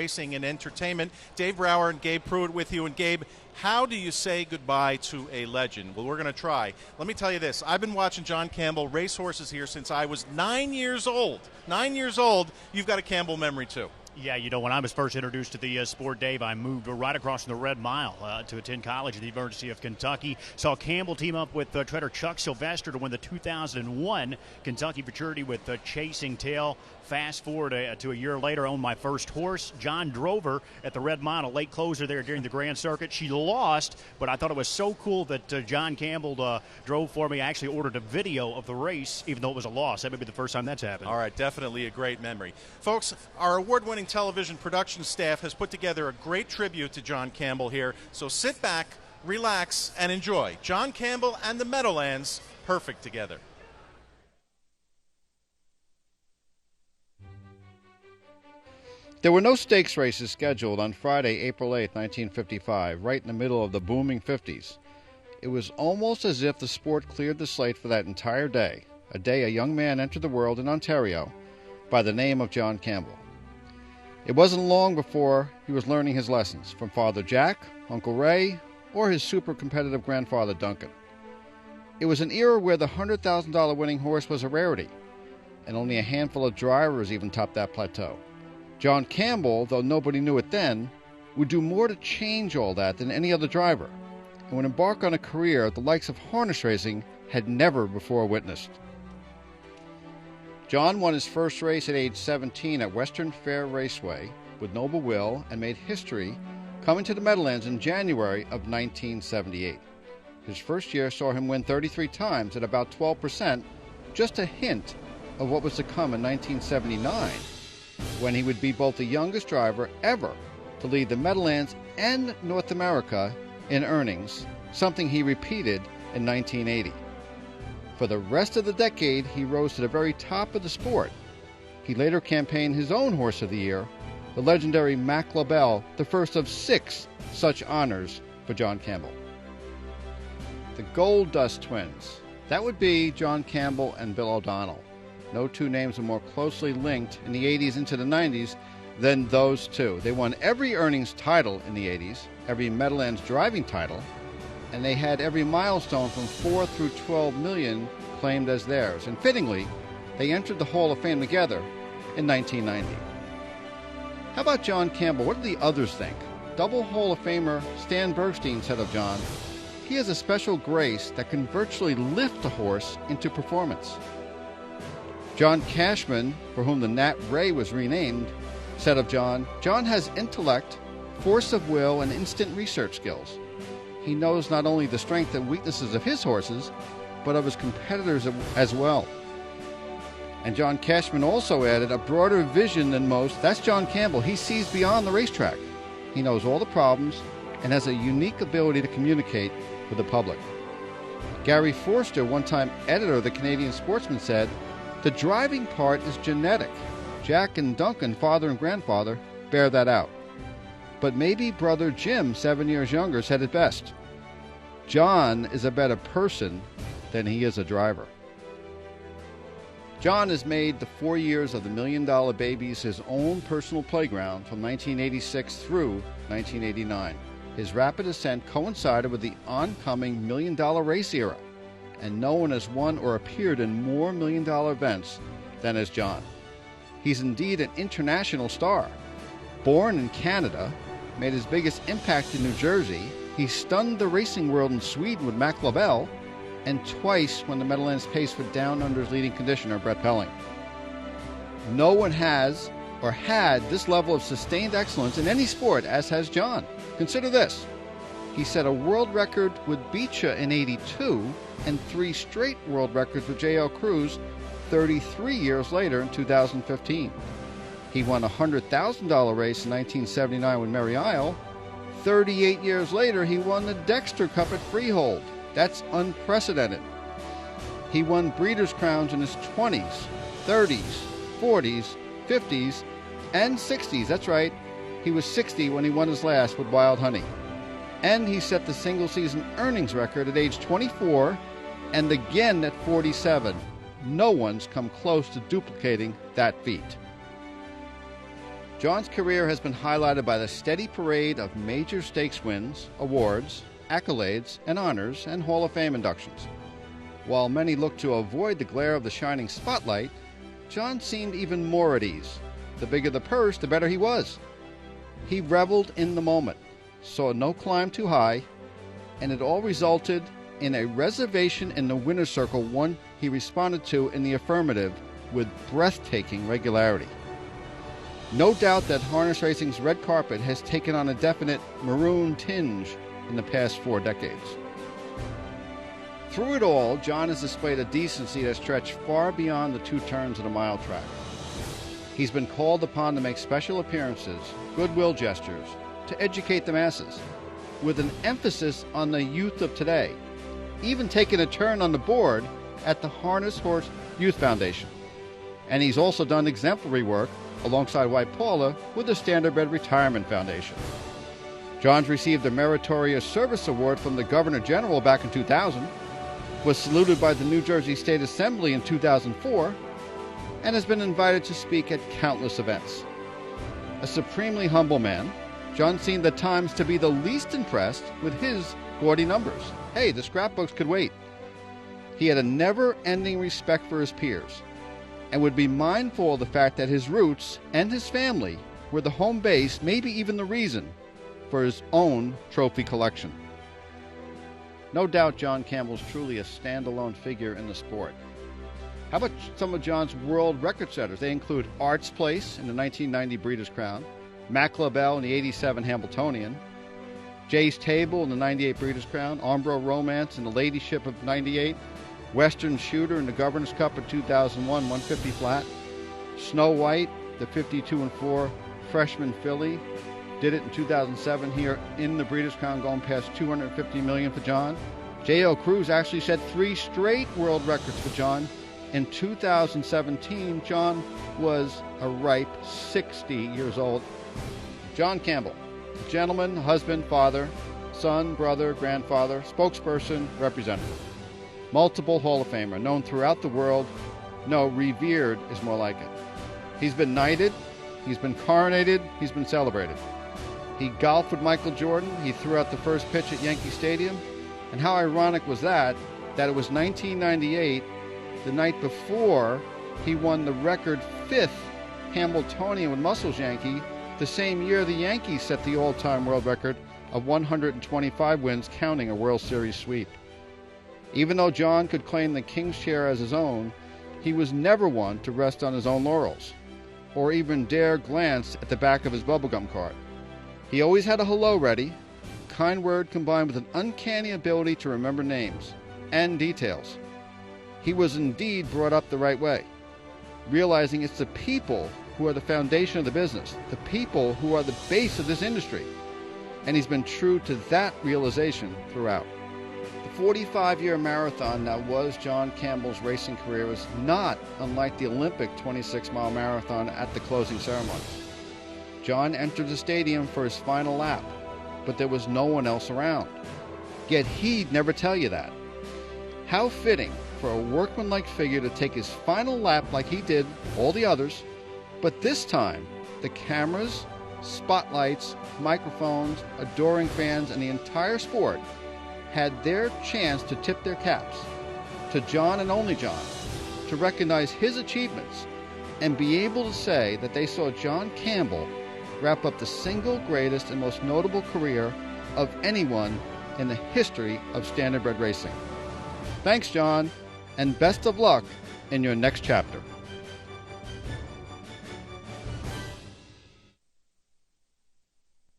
Racing and entertainment. Dave Brower and Gabe Pruitt with you. And Gabe, how do you say goodbye to a legend? Well, we're going to try. Let me tell you this. I've been watching John Campbell race horses here since I was 9 years old. 9 years old. You've got a Campbell memory, too. Yeah, when I was first introduced to the sport, Dave, I moved right across from the Red Mile to attend college at the University of Kentucky. Saw Campbell team up with treader Chuck Sylvester to win the 2001 Kentucky Futurity with Chasing Tail. Fast forward to a year later, I owned my first horse. John drove her at the Red Mile, a late closer there during the Grand Circuit. She lost, but I thought it was so cool that John Campbell drove for me. I actually ordered a video of the race, even though it was a loss. That may be the first time that's happened. All right, definitely a great memory. Folks, our award-winning television production staff has put together a great tribute to John Campbell here. So sit back, relax, and enjoy. John Campbell and the Meadowlands, perfect together. There were no stakes races scheduled on Friday, April 8, 1955, right in the middle of the booming 50s. It was almost as if the sport cleared the slate for that entire day, a day a young man entered the world in Ontario by the name of John Campbell. It wasn't long before he was learning his lessons from Father Jack, Uncle Ray, or his super competitive grandfather Duncan. It was an era where the $100,000 winning horse was a rarity, and only a handful of drivers even topped that plateau. John Campbell, though nobody knew it then, would do more to change all that than any other driver, and would embark on a career the likes of harness racing had never before witnessed. John won his first race at age 17 at Western Fair Raceway with Noble Will and made history coming to the Meadowlands in January of 1978. His first year saw him win 33 times at about 12%, just a hint of what was to come in 1979, when he would be both the youngest driver ever to lead the Meadowlands and North America in earnings, something he repeated in 1980. For the rest of the decade, he rose to the very top of the sport. He later campaigned his own Horse of the Year, the legendary Mac LaBelle, the first of 6 such honors for John Campbell. The Gold Dust Twins. That would be John Campbell and Bill O'Donnell. No two names are more closely linked in the 80s into the 90s than those two. They won every earnings title in the 80s, every Meadowlands driving title, and they had every milestone from 4 through 12 million claimed as theirs. And fittingly, they entered the Hall of Fame together in 1990. How about John Campbell? What do the others think? Double Hall of Famer Stan Bergstein said of John, "He has a special grace that can virtually lift a horse into performance." John Cashman, for whom the Nat Ray was renamed, said of John, "John has intellect, force of will, and instant research skills. He knows not only the strengths and weaknesses of his horses, but of his competitors as well." And John Cashman also added, "A broader vision than most. That's John Campbell. He sees beyond the racetrack. He knows all the problems and has a unique ability to communicate with the public." Gary Forster, one-time editor of the Canadian Sportsman, said, "The driving part is genetic. Jack and Duncan, father and grandfather, bear that out. But maybe brother Jim, 7 years younger, said it best. John is a better person than he is a driver." John has made the 4 years of the $1 Million Babies his own personal playground from 1986 through 1989. His rapid ascent coincided with the oncoming $1 Million race era, and no one has won or appeared in more $1 Million events than has John. He's indeed an international star. Born in Canada, made his biggest impact in New Jersey, he stunned the racing world in Sweden with Mac LaBelle, and twice won the Meadowlands Pace with Down Under's leading conditioner, Brett Pelling. No one has or had this level of sustained excellence in any sport as has John. Consider this. He set a world record with Beecher in '82 and 3 straight world records with J.L. Cruz 33 years later in 2015. He won a $100,000 race in 1979 with Mary Isle. 38 years later, he won the Dexter Cup at Freehold. That's unprecedented. He won Breeders' Crowns in his 20s, 30s, 40s, 50s, and 60s. That's right. He was 60 when he won his last with Wild Honey. And he set the single-season earnings record at age 24 and again at 47. No one's come close to duplicating that feat. John's career has been highlighted by the steady parade of major stakes wins, awards, accolades, and honors, and Hall of Fame inductions. While many look to avoid the glare of the shining spotlight, John seemed even more at ease. The bigger the purse, the better he was. He reveled in the moment, saw no climb too high, and it all resulted in a reservation in the winner's circle, one he responded to in the affirmative with breathtaking regularity. No doubt that harness racing's red carpet has taken on a definite maroon tinge in the past 4 decades. Through it all, John has displayed a decency that stretched far beyond the 2 turns of the mile track. He's been called upon to make special appearances, goodwill gestures, to educate the masses, with an emphasis on the youth of today, even taking a turn on the board at the Harness Horse Youth Foundation. And he's also done exemplary work alongside White Paula with the Standardbred Retirement Foundation. John's received a Meritorious Service Award from the Governor General back in 2000, was saluted by the New Jersey State Assembly in 2004, and has been invited to speak at countless events. A supremely humble man, John seemed at times to be the least impressed with his gaudy numbers. Hey, the scrapbooks could wait. He had a never-ending respect for his peers, and would be mindful of the fact that his roots and his family were the home base, maybe even the reason, for his own trophy collection. No doubt John Campbell's truly a standalone figure in the sport. How about some of John's world record setters? They include Art's Place in the 1990 Breeders' Crown, Mac LaBelle in the 87 Hambletonian, Jay's Table in the 98 Breeders' Crown, Umbro Romance in the Ladyship of 98, Western Shooter in the Governor's Cup in 2001, 150 flat, Snow White, the 52-4 freshman filly, did it in 2007 here in the Breeders' Crown, going past $250 million for John. J.L. Cruz actually set 3 straight world records for John. In 2017, John was a ripe 60 years old. John Campbell, gentleman, husband, father, son, brother, grandfather, spokesperson, representative. Multiple Hall of Famer, known throughout the world. No, revered is more like it. He's been knighted, he's been coronated, he's been celebrated. He golfed with Michael Jordan, he threw out the first pitch at Yankee Stadium, and how ironic was that it was 1998, the night before he won the record 5th Hambletonian with Muscles Yankee, the same year the Yankees set the all-time world record of 125 wins, counting a World Series sweep. Even though John could claim the King's chair as his own, he was never one to rest on his own laurels, or even dare glance at the back of his bubblegum card. He always had a hello ready, a kind word combined with an uncanny ability to remember names and details. He was indeed brought up the right way, realizing it's the people who are the foundation of the business, the people who are the base of this industry, and he's been true to that realization throughout. The 45-year marathon that was John Campbell's racing career was not unlike the Olympic 26-mile marathon at the closing ceremonies. John entered the stadium for his final lap, but there was no one else around. Yet he'd never tell you that. How fitting for a workmanlike figure to take his final lap like he did all the others, but this time the cameras, spotlights, microphones, adoring fans, and the entire sport had their chance to tip their caps to John and only John, to recognize his achievements and be able to say that they saw John Campbell wrap up the single greatest and most notable career of anyone in the history of standardbred racing. Thanks, John, and best of luck in your next chapter.